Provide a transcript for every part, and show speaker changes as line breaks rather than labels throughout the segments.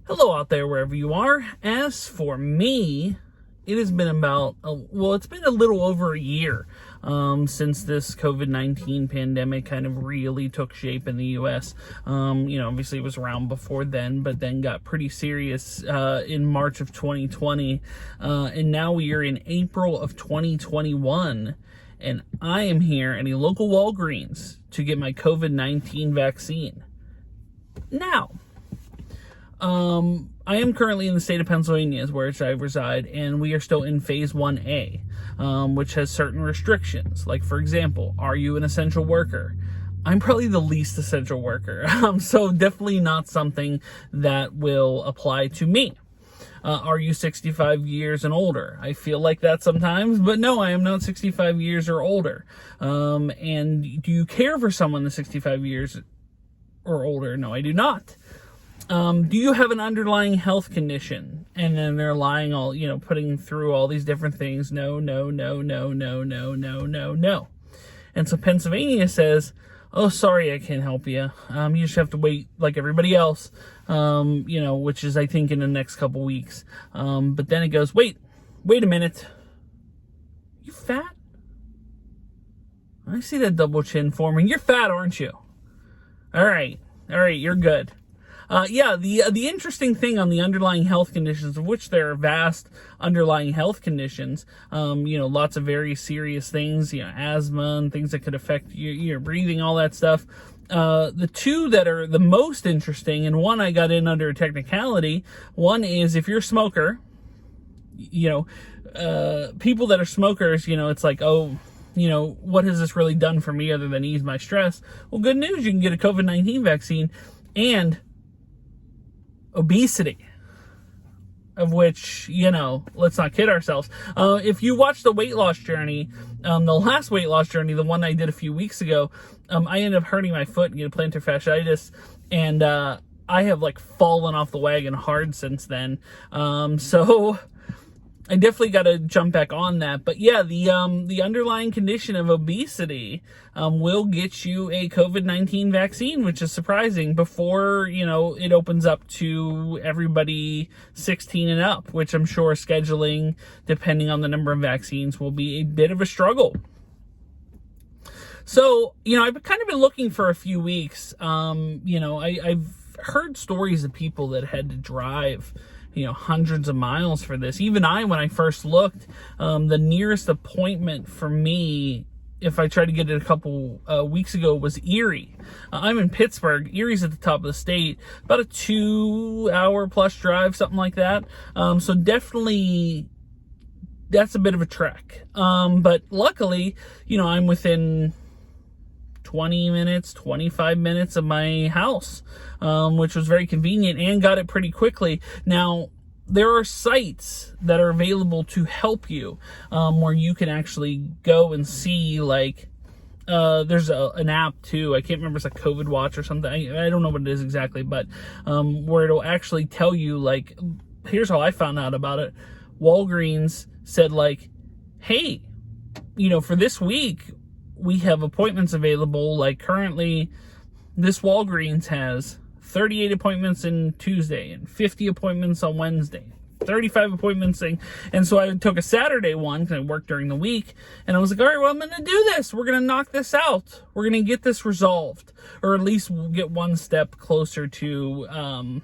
Hello out there, wherever you are. As for me, it has been it's been a little over a year since this COVID-19 pandemic kind of really took shape in the U.S. Obviously it was around before then, but then got pretty serious in March of 2020. And now we are in April of 2021. And I am here at a local Walgreens to get my COVID-19 vaccine. Now, I am currently in the state of Pennsylvania, is where I reside, and we are still in phase 1A, which has certain restrictions. Like, for example, are you an essential worker? I'm probably the least essential worker, so definitely not something that will apply to me. Are you 65 years and older? I feel like that sometimes, but no, I am not 65 years or older. And do you care for someone that's 65 years or older? No, I do not. Do you have an underlying health condition? And then they're lying putting through all these different things. No. And so Pennsylvania says, oh, sorry, I can't help you. You just have to wait like everybody else, which is, I think, in the next couple weeks. But then it goes, wait a minute. You fat? I see that double chin forming. You're fat, aren't you? All right, you're good. The interesting thing on the underlying health conditions, of which there are vast underlying health conditions, lots of very serious things, asthma and things that could affect your breathing, all that stuff. The two that are the most interesting, and one I got in under a technicality, one is if you're a smoker, people that are smokers, it's like, oh, what has this really done for me other than ease my stress? Well, good news, you can get a COVID-19 vaccine, and obesity, of which, let's not kid ourselves. If you watch the weight loss journey, the last weight loss journey, the one I did a few weeks ago, I ended up hurting my foot and get plantar fasciitis, and I have fallen off the wagon hard since then. So I definitely got to jump back on that. But yeah, the underlying condition of obesity will get you a COVID-19 vaccine, which is surprising, before, it opens up to everybody 16 and up, which I'm sure scheduling, depending on the number of vaccines, will be a bit of a struggle. So, I've kind of been looking for a few weeks. I've heard stories of people that had to drive hundreds of miles for this. Even when I first looked, the nearest appointment for me, if I tried to get it a couple weeks ago, was Erie. I'm in Pittsburgh. Erie's at the top of the state, about a 2-hour plus drive, something like that. So definitely that's a bit of a trek. But luckily, I'm within 20 minutes, 25 minutes of my house, which was very convenient, and got it pretty quickly. Now, there are sites that are available to help you, where you can actually go and see, there's an app too. I can't remember, it's like COVID Watch or something. I don't know what it is exactly, but where it'll actually tell you, here's how I found out about it. Walgreens said, hey, for this week, we have appointments available. Currently, this Walgreens has 38 appointments on Tuesday and 50 appointments on Wednesday, 35 appointments. And so I took a Saturday one because I worked during the week. And I was like, all right, well, I'm going to do this. We're going to knock this out. We're going to get this resolved, or at least we'll get one step closer to,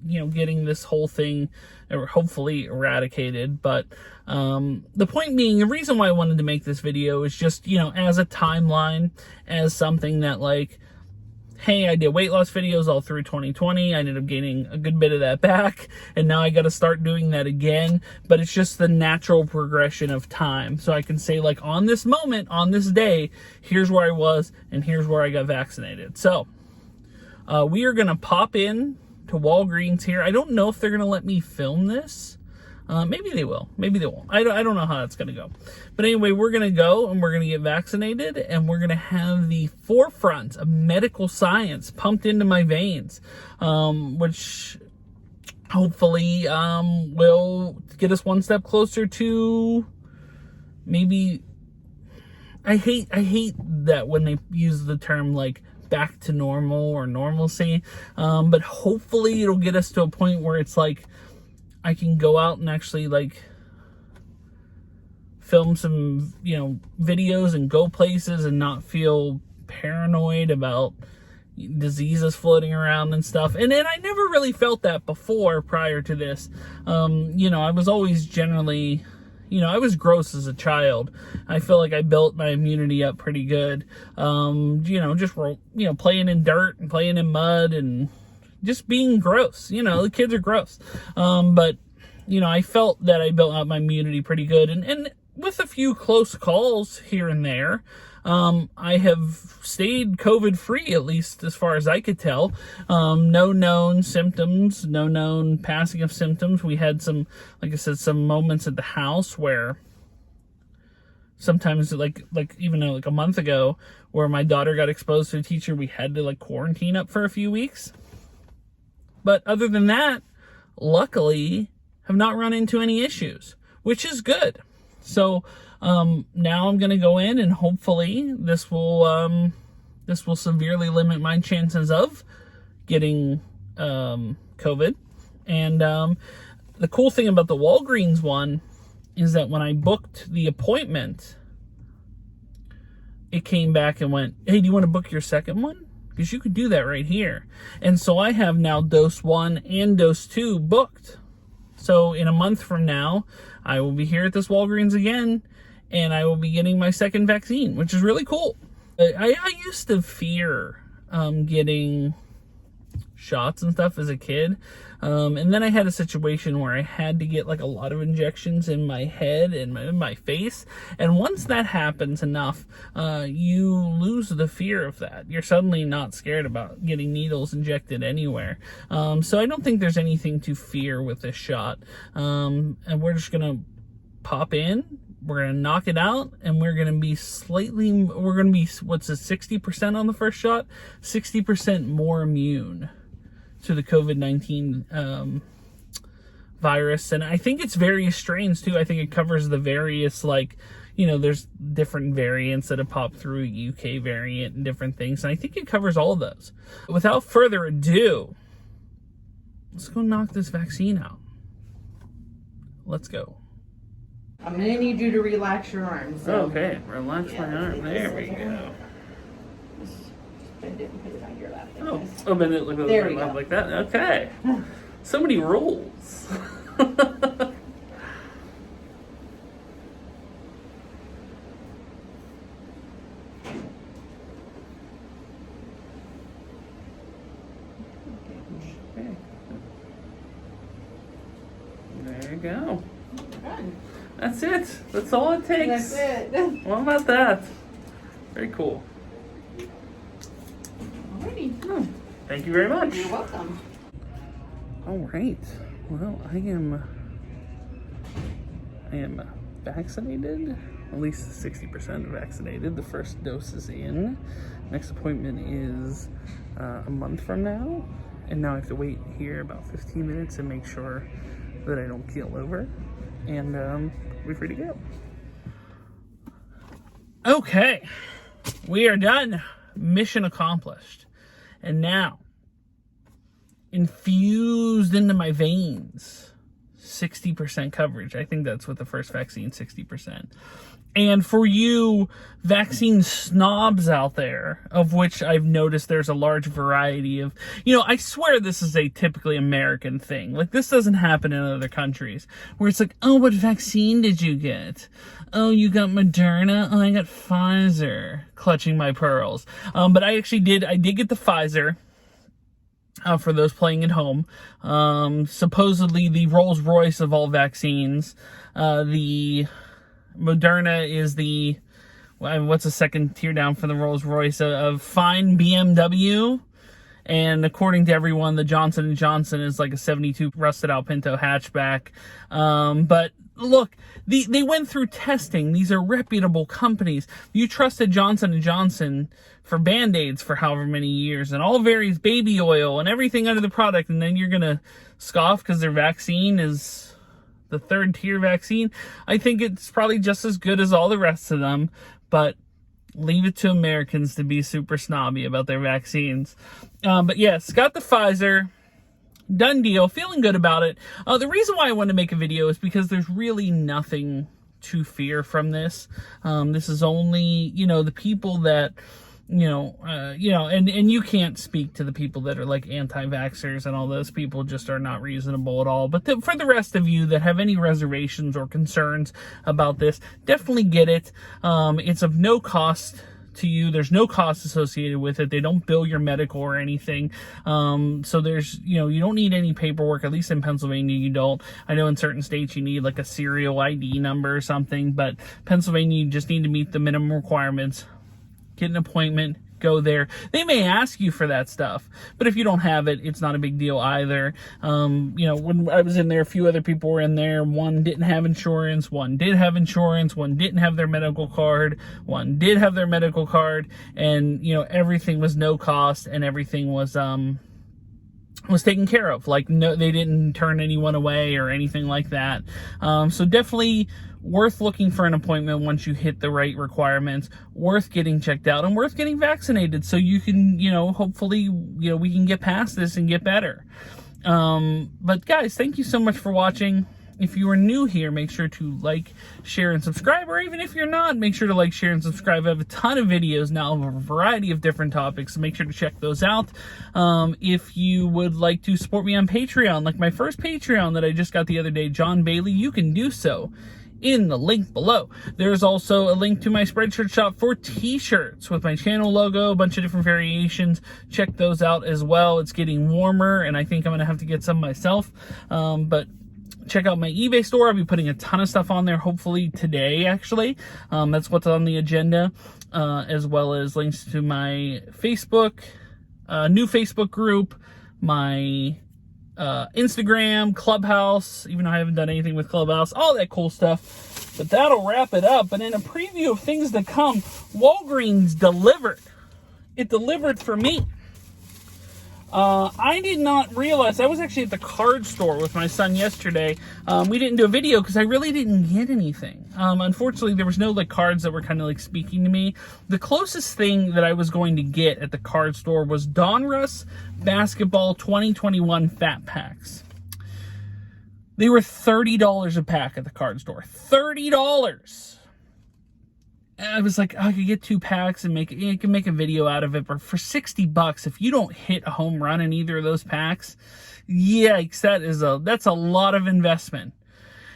getting this whole thing hopefully eradicated. But the point being, the reason why I wanted to make this video is just, as a timeline, as something that hey, I did weight loss videos all through 2020. I ended up gaining a good bit of that back, and now I got to start doing that again. But it's just the natural progression of time. So I can say, on this moment, on this day, here's where I was, and here's where I got vaccinated. So we are going to pop in to Walgreens here. I don't know if they're going to let me film this. Maybe they will. Maybe they won't. I don't know how that's going to go. But anyway, we're going to go and we're going to get vaccinated, and we're going to have the forefront of medical science pumped into my veins, which hopefully will get us one step closer to maybe... I hate that when they use the term back to normal or normalcy. But hopefully it'll get us to a point where it's like I can go out and actually like film some, videos and go places and not feel paranoid about diseases floating around and stuff. And I never really felt that before, prior to this. I was always generally, I was gross as a child. I feel like I built my immunity up pretty good. Just playing in dirt and playing in mud and just being gross. The kids are gross. But I felt that I built up my immunity pretty good. And with a few close calls here and there, I have stayed COVID-free, at least as far as I could tell. No known symptoms, no known passing of symptoms. We had some, like I said, some moments at the house where sometimes, like even like a month ago, where my daughter got exposed to a teacher, we had to like quarantine up for a few weeks. But other than that, luckily, have not run into any issues, which is good. So now I'm going to go in and hopefully this will severely limit my chances of getting COVID. And the cool thing about the Walgreens one is that when I booked the appointment, it came back and went, hey, do you want to book your second one? Because you could do that right here. And so I have now dose 1 and dose 2 booked. So in a month from now, I will be here at this Walgreens again, and I will be getting my second vaccine, which is really cool. I used to fear getting shots and stuff as a kid. And then I had a situation where I had to get like a lot of injections in my head and in my face. And once that happens enough, you lose the fear of that. You're suddenly not scared about getting needles injected anywhere. So I don't think there's anything to fear with this shot. And we're just going to pop in. We're going to knock it out, and we're going to be 60% on the first shot, 60% more immune to the COVID-19 virus. And I think it's various strains too. I think it covers the various, there's different variants that have popped through, UK variant and different things. And I think it covers all of those. Without further ado, let's go knock this vaccine out. Let's go.
I'm going to need you to relax your arms. So.
Okay, relax my arm. There we go.
Just bend it and put it on your lap.
Bend it like that. Okay. So many rules. There you go. That's it. That's all it takes.
That's it.
What about that? Very cool.
Alrighty.
Thank you very much.
You're welcome.
All right. Well, I am vaccinated. At least 60% vaccinated. The first dose is in. Next appointment is a month from now. And now I have to wait here about 15 minutes and make sure that I don't keel over. And we're free to go. Okay, we are done. Mission accomplished. And now, infused into my veins, 60% coverage. I think that's with the first vaccine, 60%. And for you vaccine snobs out there, of which I've noticed there's a large variety of, I swear this is a typically American thing. Like, this doesn't happen in other countries, where it's like, oh, what vaccine did you get? Oh, you got Moderna? Oh, I got Pfizer. Clutching my pearls. But I did get the Pfizer. For those playing at home. Supposedly the Rolls Royce of all vaccines. The Moderna is what's the second tier down from the Rolls Royce of fine BMW, and according to everyone, the Johnson & Johnson is like a 72 rusted out Pinto hatchback. But look, they went through testing. These are reputable companies. You trusted Johnson & Johnson for Band-Aids for however many years, and all various baby oil and everything under the product, and then you're gonna scoff because their vaccine is the third tier vaccine. I think it's probably just as good as all the rest of them, but Leave it to Americans to be super snobby about their vaccines. But yes, got the Pfizer. Done deal. Feeling good about it. The reason why I wanted to make a video is because there's really nothing to fear from this. This is only, the people that, and you can't speak to the people that are like anti-vaxxers, and all those people just are not reasonable at all. But for the rest of you that have any reservations or concerns about this, definitely get it. It's of no cost to you. There's no cost associated with it. They don't bill your medical or anything. So there's, you don't need any paperwork. At least in Pennsylvania, you don't. I know in certain states you need like a serial ID number or something, but Pennsylvania, you just need to meet the minimum requirements. Get an appointment, go there. They may ask you for that stuff, but if you don't have it, it's not a big deal either. When I was in there, a few other people were in there. One didn't have insurance, one did have insurance, one didn't have their medical card, one did have their medical card, and everything was no cost, and everything was taken care of. Like, no, they didn't turn anyone away or anything like that. So definitely worth looking for an appointment once you hit the right requirements, worth getting checked out, and worth getting vaccinated so you can, hopefully, we can get past this and get better. But guys, thank you so much for watching. If you are new here, make sure to like, share, and subscribe. Or even if you're not, make sure to like, share, and subscribe. I have a ton of videos now of a variety of different topics, so make sure to check those out. If you would like to support me on Patreon, like my first Patreon that I just got the other day, John Bailey, you can do so in the link below. There's also a link to my Spreadshirt shop for t-shirts with my channel logo, a bunch of different variations. Check those out as well. It's getting warmer, and I think I'm going to have to get some myself. But check out my eBay store. I'll be putting a ton of stuff on there, hopefully today, actually. That's what's on the agenda, as well as links to my Facebook, new Facebook group, my Instagram, Clubhouse, even though I haven't done anything with Clubhouse, all that cool stuff. But that'll wrap it up. And in a preview of things to come, Walgreens delivered. It delivered for me. I did not realize, I was actually at the card store with my son yesterday. We didn't do a video because I really didn't get anything. Unfortunately, there was no cards that were kind of speaking to me. The closest thing that I was going to get at the card store was Donruss Basketball 2021 Fat Packs. They were $30 a pack at the card store. $30! And I was like, I could get 2 packs and you can make a video out of it. But for $60, if you don't hit a home run in either of those packs, yikes, that's a lot of investment.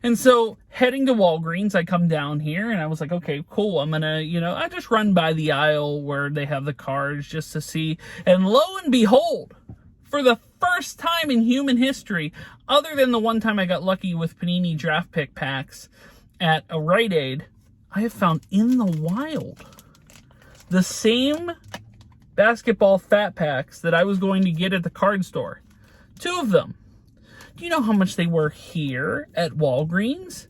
And so heading to Walgreens, I come down here and I was like, okay, cool. I'm gonna, I just run by the aisle where they have the cards just to see. And lo and behold, for the first time in human history, other than the one time I got lucky with Panini draft pick packs at a Rite Aid, I have found in the wild the same basketball fat packs that I was going to get at the card store. 2 of them. Do you know how much they were here at Walgreens?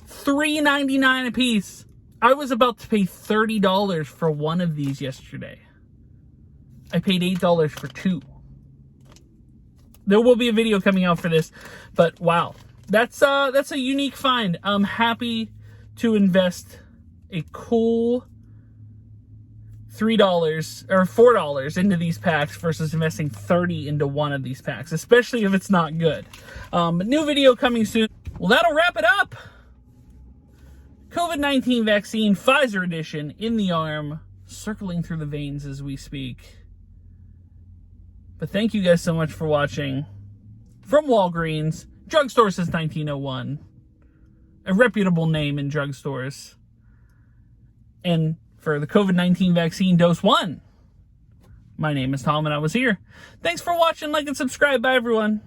$3.99 a piece. I was about to pay $30 for one of these yesterday. I paid $8 for 2. There will be a video coming out for this, but wow. That's a unique find. I'm happy to invest a cool $3 or $4 into these packs versus investing $30 into one of these packs, especially if it's not good. New video coming soon. Well, that'll wrap it up. COVID-19 vaccine, Pfizer edition, in the arm, circling through the veins as we speak. But thank you guys so much for watching. From Walgreens, drugstore since 1901. A reputable name in drugstores. And for the COVID-19 vaccine dose 1, my name is Tom and I was here. Thanks for watching, like, and subscribe. Bye, everyone.